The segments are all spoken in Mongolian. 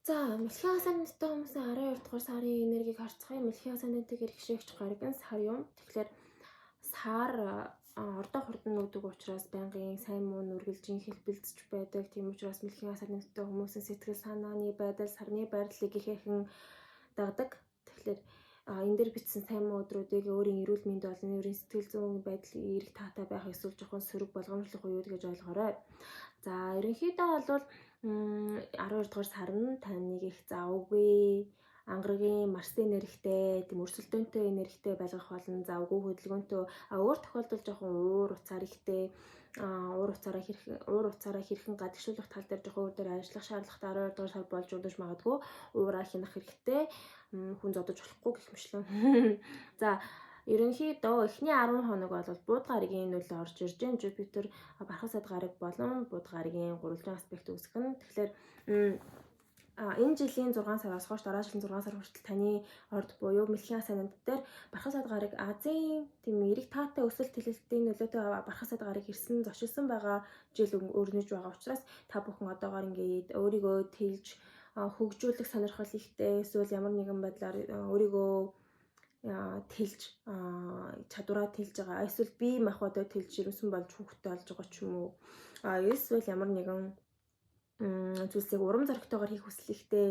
За, мэлхийн хасаантай хүмүүсийн 12 дугаар сарын энергийг харцгаая. Мэлхийн хасаантайгээр гişээгч гариган сар юм. Тэгэхээр сар ордоо хурдан нүүдэг учраас байнгын сайн муу нүргэлжин хэлбэлзэж байдаг. Тийм учраас мэлхийн хасаантай хүмүүсийн сэтгэл санааны байдал, сарны байрлалыг ихэхэн дагдаг. Тэгэхээр энэ дээр бичсэн сайн муу өдрүүдийг өөрийн эрүүл мэнд болон өөрийн сэтгэл зүйн байдал эрэг таатай байх эсвэл жоохон сөрөг болгоомжлох үеуд гэж ойлгоорой. За, ерөнхийдөө бол 12 дугаар сар нь таныг их завгүй, ангаргийн Марсын энергитэй, тийм өрсөлдөөнтэй энергитэй байлгах болно. Завгүй хөдөлгөөнтэй, өөр тохиолдолд жоохон уур уцаар ихтэй, уур уцаараа хэрхэн гадагшуулах тал дээр жоохон өөр дээр ажиллах шаардлагатай 12 дугаар сар болж удаж магадгүй. Уураа хянах хэрэгтэй. Хүн зодож болохгүй гэх мэтлэн. За, ерөнхийдөө эхний 10 хоног бол бууд гаригийн нөлөө орж ирж байна. Жупитер бархасад гариг болон бууд гаригийн гурвалжин аспект үүсгэх нь. Тэгэхээр энэ жилийн 6 сараас хойш дараа жилийн 6 сар хүртэл таны орд буюу мэлхийн хасаант дээр бархасад гариг Азийн тийм эрэг таатай өсөлт хэлэлтийн нөлөөтэй бархасад гариг ирсэн зочилсон байгаа жил өрнөж байгаа учраас та бүхэн одоогоор ингээд өөрийгөө тэлж хөгжүүлэх сонирхол ихтэй эсвэл ямар нэгэн байдлаар өөрийгөө тэлж чадвараа тэлж байгаа. Эсвэл бие махбодоо тэлж ирсэн болж хүүхдтэй болж байгаа ч юм уу. Эсвэл ямар нэгэн зүйлсийг урам зоригтойгоор хийх хүсэл ихтэй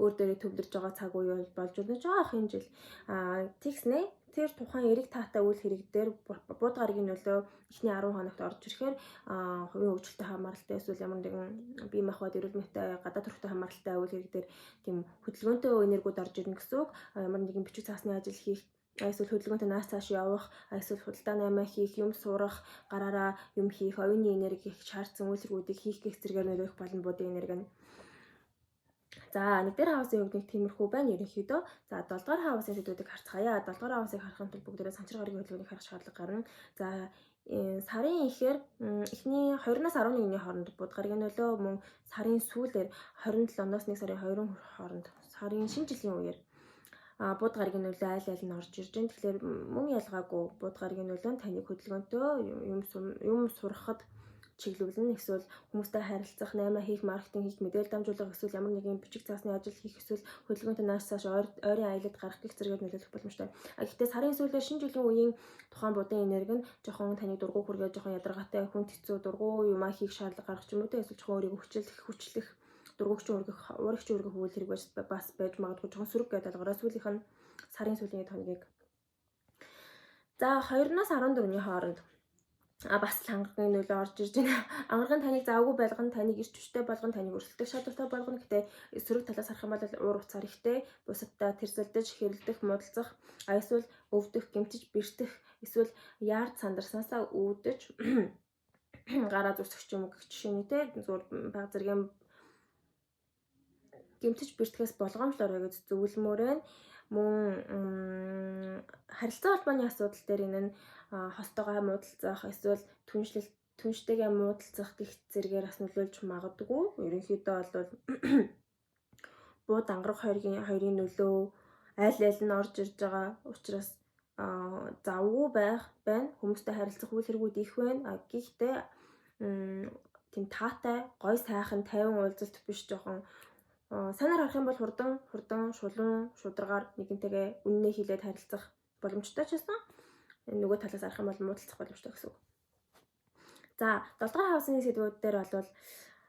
өөр дээрээ төвлөрж байгаа цаг үе болж өрнөж байгаа энэ жил. Тэгснэ тэр тухайн эрэг таатай үйл хэрэг дээр бууд гаригийн нөлөө эхний 10 хоногт орж ирэхээр хувийн хөгжилтэй хамааралтай эсвэл ямар нэгэн бие махбод эрүүл мэнтэй гадаад төрхтэй хамааралтай үйл хэрэг дээр тийм хөдөлгөөнтэй энергиуд орж ирнэ гэсэн үг. Ямар нэгэн бичиг цаасны ажил хийх, эсвэл хөдөлгөөнтэй нааш цааш явах, эсвэл худалдаа наймаа хийх, юм сурах, гараараа юм хийх, оюуны энерги их шаардсан үйл хэргүүдийг хийх гэх зэрэгээр нөлөөлөх болно будын энерги нь. За, 1-р хаусын үгнийг тиймэрхүү байна ерөнхийдөө. За, 7-р хаусын сэдвүүдийг харцгаая. 7-р хавсыг харахын тулд бүгдээрээ санчир гаригийн хөдөлгөөнийг харах шаардлага гарна. За, сарын ихээр эхний 20-наас 11-ний хооронд бууд гаригийн нөлөө мөн сарын сүүлээр 27-ноос 1 сарын 2 хооронд сарын шинэ жилийн үеэр бууд гаригийн нөлөө айл нь орж ирж байна. Тэгэхээр мөн ялгаагүй бууд гаригийн нөлөө нь таныг хөдөлгөөнтэй юм сурахад чиглүүлнэ. Эсвэл хүмүүстэй харилцах, наймаа хийх, маркетинг хийх, мэдээлэл дамжуулах, эсвэл ямар нэгэн бичиг цаасны ажил хийх, эсвэл хөдөлгөөнтэй нааш цааш ойрын аялалд гарах гэх зэрэгээр нөлөөлөх боломжтой. Гэхдээ сарын сүүлээр шинэ жилийн үеийн тухайн будын энерги нь жоохон таны дургу хүргээд жоохон ядаргаатай, хүнд хэцүү, дургу юмаа хийх шаардлага гарах ч юм уу те. Эсвэл жоохон өөрийгөө хүчлэх, дургугч уургах үйл хэрэг бас байж магадгүй жоохон сөрөг гэдэг алгараа сүүлийнх нь сарын сүүлийн хоногийг. За, 2-наас 14-ний хооронд бас л ангаргийн нөлөө орж ирж байна. Ангаргийн таныг завгүй байлгана, таныг эрч хүчтэй болгоно, таныг өрсөлдөх шаардлагатай болгоно. Гэтэ сөрөг талаас харах юм бол уур уцаар ихтэй, бусадтай тэрсэлдэж, хэрэлдэх, муудалцах, эсвэл өвдөх, гэмтэж, бэртэх, эсвэл яард сандарснаасаа үүдэж гараа зүсгэх юм уу гэх жишээний те зүгээр баг зэргийн гэмтэж бэртгэхээс болгоомжлоор гэж зөвлөмөр байна. Мөн харилцаа холбооны асуудал дээр энэ нь хостойгоо муудалцах, эсвэл түнштэйгээ муудалцах гэх зэрэгээр бас нөлөөлж магадгүй. Ерөнхийдөө бол бууд ангарах хоёрын нөлөө айл нь орж ирж байгаа учраас завгүй байна. Хүмүүстэй харилцах үйл хэргүүд их байна. Гэхдээ тийм таатай, гой сайхан, тайван уулзалт биш жоохон санаар харах юм бол хурдан, шулуун, шударгаар нэгэнтэйгээ үннээ хэлээд харилцах боломжтой ч гэсэн нөгөө талаас харах юм бол муудалцах боломжтой гэсэн үг. За, 7-р хаусын сэдвүүд дээр бол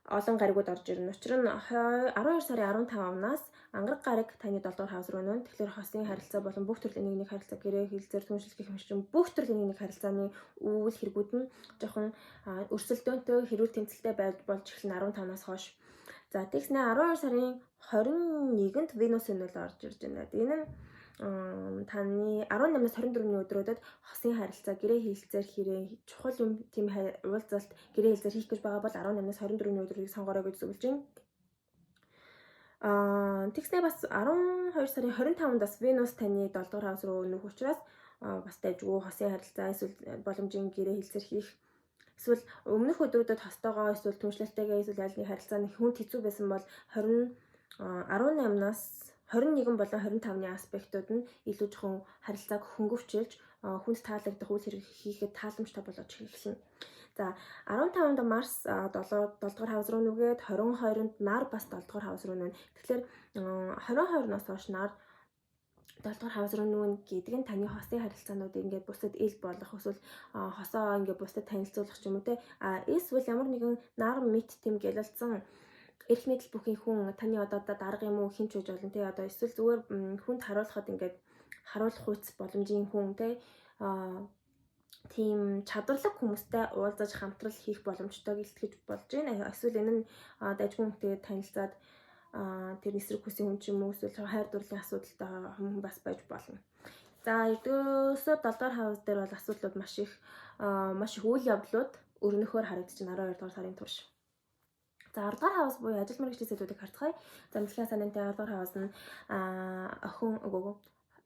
олон гаригууд орж ирнэ. Учир нь 12 сарын 15-наас ангараг гариг таны 7-р хаус руу нүүнэ. Тэгэхээр хосын харилцаа болон бүх төрлийн нэг харилцаа, гэрээ хэлзээр түншлэх гэх мэт бүх төрлийн нэг харилцааны үйл хэргүүд нь жоохон өрсөлдөөнтэй, хэрүүл тэмцэлтэй болж эхэлнэ 15-наас хойш. За, тэгснэ 12 сарын 21-нд Венусын нөлөө орж ирж байна. Энэ нь таны 18-наас 24-ний өдрүүдэд хосын харилцаа, гэрээ хэлэлцээр хэрэг чухал юм тийм уулзалт, гэрээ хэлэлцээр хийх гэж байгаа бол 18-наас 24-ний өдрийг сонгорой гэж зөвлөж байна. Тэгснэ бас 12 сарын 25-нд Венус таны 7-р хаус руу нүүх учраас бас дайггүй хосын харилцаа, эсвэл боломжийн гэрээ хэлэлцээр хийх, эсвэл өмнөх өдрүүдэд хостойгоо эсвэл түншлэлтэйгээ эсвэл аль нэг харилцааны хүнд хэцүү байсан бол 18-наас 21 болон 25-ны аспектууд нь илүү жоохон харилцааг хөнгөвчилж хүнд таалагдах үйл хэрэг хийхэд тааламжтай болгож эхэлнэ. За 15-нд Марс 7 дугаар хавс руу нүгээд 22-нд нар бас 7 дугаар хавс руу нүн. Тэгэхээр 22-ноос хойш нар 7 дугаар хавс руу нүүн гэдэг нь таны хосын харилцаануудыг ингээд бусдад ил болох эсвэл хосоо ингээд бусдад танилцуулах ч юм уу те. Эсвэл ямар нэгэн нар мэд тэм гялалцсан эрх мэдэл бүхий хүн таны одоо дарга юм уу хинч байж болно те. Одоо эсвэл зүгээр хүнд харуулхад ингээд харуулах хүч боломжийн хүн те. Тийм чадварлаг хүмүүстэй уулзаж хамтрал хийх боломжтойг илтгэж болж байна. Эсвэл энэ нь дайггүй хүнтэй танилцаад тэр эсрэг хүсийн хүн ч юм уу эсвэл хайр дурлалын асуудалтай хүн бас байж болно. За ердөөсөө 7 дугаар хавс дээр бол асуудлууд маш их үйл явдлууд өрнөхөөр харагдчихна 12 дугаар сарын турш. За 10 дугаар хавс буюу ажил мэргэжлийн сэдвүүдийг харцгаая. За мэдлэгийн санаантай 10 дугаар хавс нь охин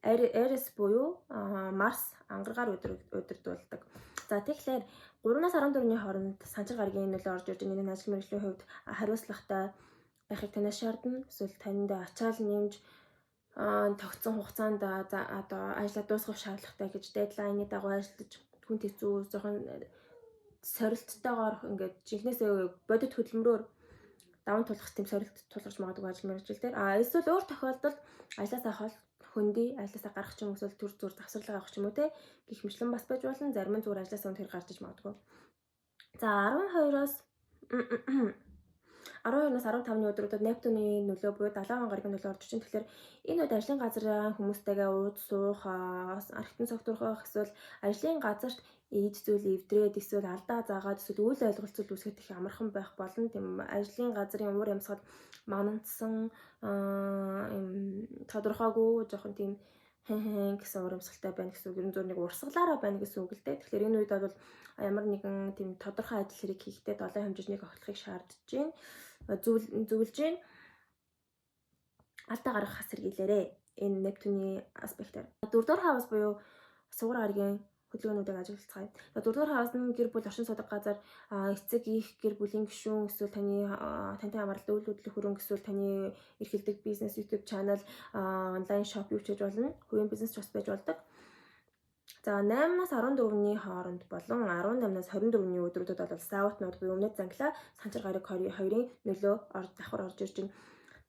Эрес буюу Марс ангаргаар удирдуулдаг. За тэгэхээр 3-аас 14-ний хооронд санчир гарагийн нөлөө орж ирж байгаа энэ ажил мэргэжлийн хувьд хариуцлагатай байхыг танаас шаардна. Эсвэл танд ачаал нэмж тогтсон хугацаанд одоо ажлаа дуусгах шаардлагатай гэж дедлайны дагуу ажиллаж хүн хэцүү жоохон сорилттойгоор ингээд жинхнээсээ бодит хөдөлмөрөөр даван тулах тийм сорилт тулгарч магадгүй ажил мэргэжил дээр. Эсвэл өөр тохиолдолд ажлаасаа хол хөндий ажлаасаа гарах ч юм уу эсвэл төр зур завсралгаа авах ч юм уу те гэх мэтлэн бас байж болно. Зарим нь зүгээр ажлаасаа өнөхөр гарч иж магадгүй. За 12-оос 15-ны өдрүүдэд Нептуны нөлөө буюу 70 гарагийн нөлөө орж ичэн. Тэгэхээр энэ үед ажлын газрын хүмүүстэйгээ ууж суух, архитектон цогтурхах эсвэл ажлын газарт ийд зүйл эвдрээд эсвэл алдаа заагаад эсвэл үйл ойлголцол үүсгэх их амархан байх болно. Тийм ажлын газрын уур амьсгал манандсан тодорхойгүй жоохон тийм гэсэн уур амьсгалтай байна гэсэн үг. Ер нь зөв нэг урсгалаараа байна гэсэн үг л дээ. Тэгэхээр энэ үед бол ямар нэгэн тийм тодорхой ажил хэрэг хийхдээ долоон хэмжээний огтлохыг шаардж байна. Зөвлөж байна. Алдаа гарах хэсэргийлээрээ энэ Нептуны аспектаар. 4 дугаар хавс буюу сугар гарагийн хөдөлгөөнүүдийг ажиглацгаая. 4 дугаар хавс нь гэр бүл оршин суудаг газар эцэг их гэр бүлийн гишүүн эсвэл тантай хамааралтай үйл хөдлөх хөрөнгө эсвэл таны эрхэлдэг бизнес YouTube channel онлайн шоп юу ч гэж болно. Хувийн бизнес ч бас байж болдог. За 8-аас 14-ний хооронд болон 18-аас 24-ний өдрүүдэд бол саутнууд буюу өмнөд зангилаа санчир гараг хоёрын нөлөө давхар орж ирж байна.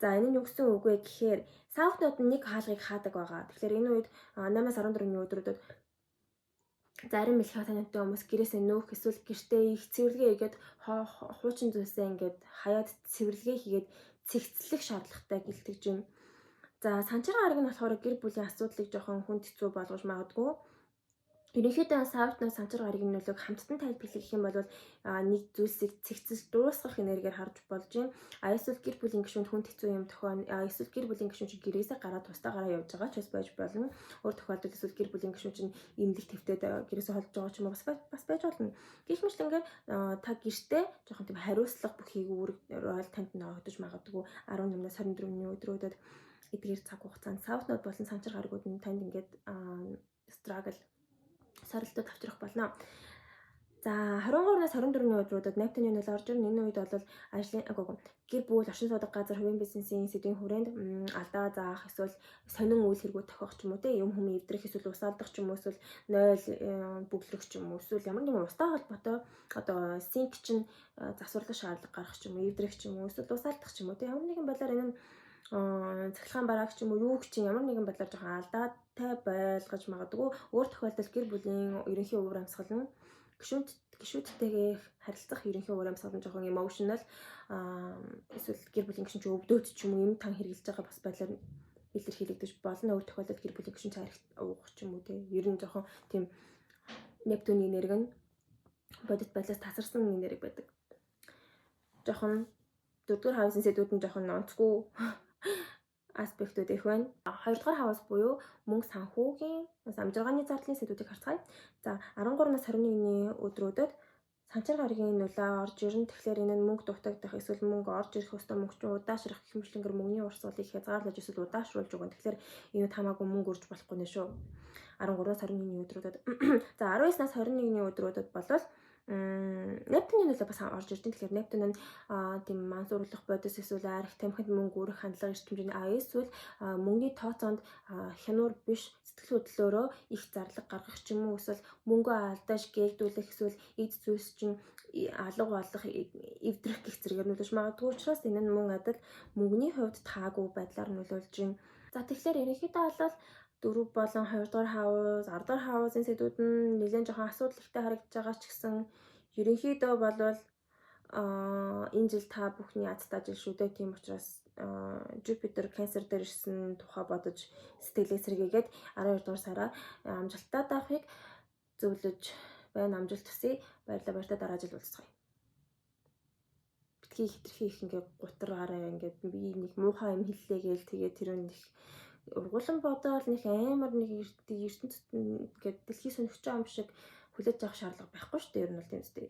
За энэ нь юу гэсэн үг вэ гэхээр саутнууд нь нэг хаалгыг хаадаг байгаа. Тэгэхээр энэ үед 8-аас 14-ний өдрүүдэд зарим их танайтай хүмүүс гэрээсээ нөөх эсвэл гэртээ их цэвэрлэгээ хийгээд хуучин зүйлсээ ингээд хаяад цэвэрлэгээ хийгээд цэгцлэх шаардлагатай гэлтгэж байна. За санчир гараг нь болохоор гэр бүлийн асуудлыг жоохон хүнд хэцүү болгож магадгүй. Ерөнхийдөө саутнууд санчир гарагийн нөлөөг хамттан тайлбарлах гэх юм бол нэг зүйлсийг цэгцэлж дуусгах энергиээр харж болж байна. Эсвэл гэр бүлийн гишүүнд хүнд хэцүү юм тохиолно. Эсвэл гэр бүлийн гишүүн чинь гэрээсээ гараад тустаагараа явж байгаа ч байж болно. Өөр тохиолдолд эсвэл гэр бүлийн гишүүн чинь имлэг твтэд гэрээсээ холж байгаа ч юм уу бас байж болно. Гэх мэтлэнгээр та гэртээ жоохон тийм хариуцлага бүхийг өөрөөр танд ногдож магадгүй 18-аас 24-ний өдрүүдэд эдгээр цаг хугацаанд саутнууд болон санчир гарагууд нь танд ингээд struggle сорилтууд авчрах болно. За 23-наас 24-ний өдрүүдэд Нептуны нөлөө орж ирнэ. Энэ үед бол ажлын гэр бүл оршин суудаг газар хувийн бизнесийн сэдвийн хүрээнд алдаа заах эсвэл сонин үйл хэргүүд тохиох ч юм уу те юм хүм эвдрэх эсвэл усаалдах ч юм уу эсвэл нойл бүглэх ч юм уу эсвэл ямар нэгэн устай холбоотой одоо синк чинь засварлах шаардлага гарах ч юм уу эвдрэх ч юм уу эсвэл усаалдах ч юм уу те ямар нэгэн байдлаар энэ нь цахилгаан бараг ч юм уу юу ч ямар нэгэн байдлаар жоохон алдаатай байлгаж магадгүй. Өөр тохиолдолд гэр бүлийн ерөнхий уур амьсгал нь гишүүдтэйгээ харилцах ерөнхий уур амьсгал нь жоохон emotional эсвэл гэр бүлийн гишүүн ч өвдөөд ч юм уу юм тан хэрглэж байгаа бас байдлаар илэрхийлэгдэж болно. Өөр тохиолдолд гэр бүлийн гишүүн цаарих уух ч юм уу те ер нь жоохон тийм Нептуны энерги нь бодит байдлаас тасарсан энерги байдаг. Жоохон 4-р хавсын сэдвүүд нь жоохон онцгүй аспектууд их байна. 2-р хавс буюу мөнгө санхүүгийн амжиргааны зардлын сэдвүүдийг харцгаая. За 13-наас 21-ний өдрүүдэд санчир гарагийн нөлөө орж ирнэ. Тэгэхээр энэ нь мөнгө дутагдах эсвэл мөнгө орж ирэх хөстө мөнгө чинь удаашрах гэх мэтлэнгээр мөнгөний урсгалыг хязгаарлаж эсвэл удаашруулж өгнө. Тэгэхээр энэ хамаагүй мөнгө урж болохгүй нэ шүү. 13-наас 21-ний өдрүүдэд. За 19-наас 21-ний өдрүүдэд болвол Нептуны нөлөө бас орж ирж байна. Тэгэхээр Нептун нь тийм мансууруулах бодис эсвэл арх тамхинд мөнгө өрөх хандлага эрчимжийн эсвэл мөнгөний тооцоонд хянуур биш сэтгэл хөдлөлөөрөө их зарлага гаргах ч юм уу эсвэл мөнгөө алдааш гээдүүлэх эсвэл эд зүйлс чинь алга болох эвдрэх гэх зэрэгээр нөлөөлж магадгүй учраас энэ нь мөн адил мөнгөний хувьд таагүй байдлаар нөлөөлж байна. За тэгэхээр ерөнхийдөө бол 4 болон 2 дугаар хавс, 10 дугаар хавсын сэдвүүд нь нэлээд жоохон асуудал ихтэй харагдаж байгаа ч гэсэн ерөнхийдөө болвол энэ жил та бүхний азтай жил шүү дээ. Тийм учраас Jupiter Cancer дээр ирсэн тухай бодож сэтгэлээ сэргээгээд 12 дугаар сараа амжилттай давахыг зөвлөж байна. Амжилт хүсье. Баярлалаа. Дараа жил уулзцгаая. Битгий хитрхи их ингээ гутараараа ингээ би нэг муухай юм хэллээ гээл тэгээд тэр нь их ургуулсан бодоол нэг амар нэг ертөнцид ингээд дэлхий сөнөгч юм шиг хүлээж авах шаардлага байхгүй шүү дээ. Ер нь бол тийм үстэй.